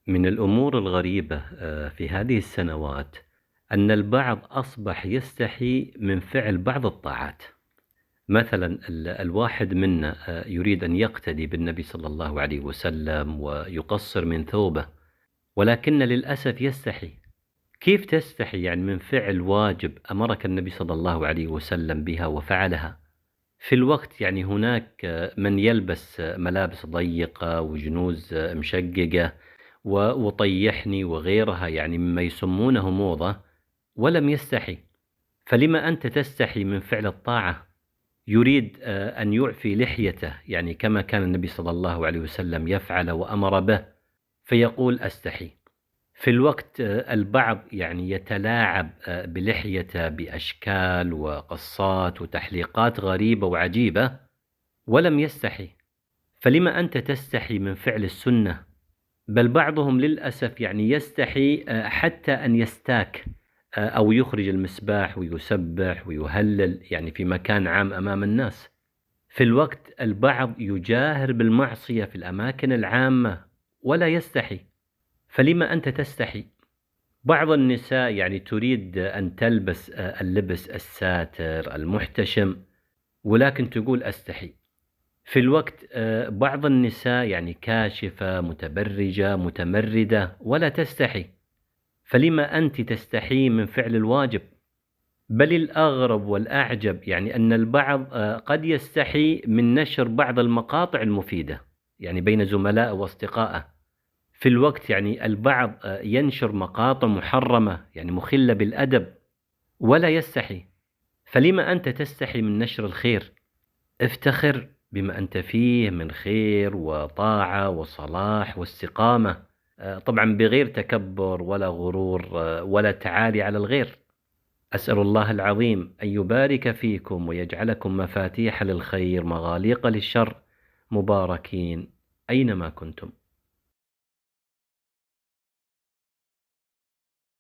من الأمور الغريبة في هذه السنوات أن البعض أصبح يستحي من فعل بعض الطاعات. مثلا الواحد منا يريد أن يقتدي بالنبي صلى الله عليه وسلم ويقصر من ثوبه، ولكن للأسف يستحي. كيف تستحي يعني من فعل واجب أمرك النبي صلى الله عليه وسلم بها وفعلها؟ في الوقت يعني هناك من يلبس ملابس ضيقة وجنوز مشققة وطيحني وغيرها، يعني مما يسمونه موضة، ولم يستحي. فلما أنت تستحي من فعل الطاعة؟ يريد أن يعفي لحيته، يعني كما كان النبي صلى الله عليه وسلم يفعل وأمر به، فيقول أستحي. في الوقت البعض يعني يتلاعب بلحيته بأشكال وقصات وتحليقات غريبة وعجيبة ولم يستحي. فلما أنت تستحي من فعل السنة؟ بل بعضهم للأسف يعني يستحي حتى أن يستاك أو يخرج المسباح ويسبح ويهلل يعني في مكان عام أمام الناس. في الوقت البعض يجاهر بالمعصية في الأماكن العامة ولا يستحي. فلما أنت تستحي؟ بعض النساء يعني تريد أن تلبس اللبس الساتر المحتشم، ولكن تقول أستحي. في الوقت بعض النساء يعني كاشفة متبرجة متمردة ولا تستحي. فلما أنت تستحي من فعل الواجب؟ بل الأغرب والأعجب يعني أن البعض قد يستحي من نشر بعض المقاطع المفيدة يعني بين زملائه وأصدقائه. في الوقت يعني البعض ينشر مقاطع محرمة يعني مخلة بالأدب ولا يستحي. فلما أنت تستحي من نشر الخير؟ افتخر بما أنت فيه من خير وطاعة وصلاح واستقامة، طبعا بغير تكبر ولا غرور ولا تعالي على الغير. أسأل الله العظيم أن يبارك فيكم ويجعلكم مفاتيح للخير مغاليق للشر، مباركين أينما كنتم.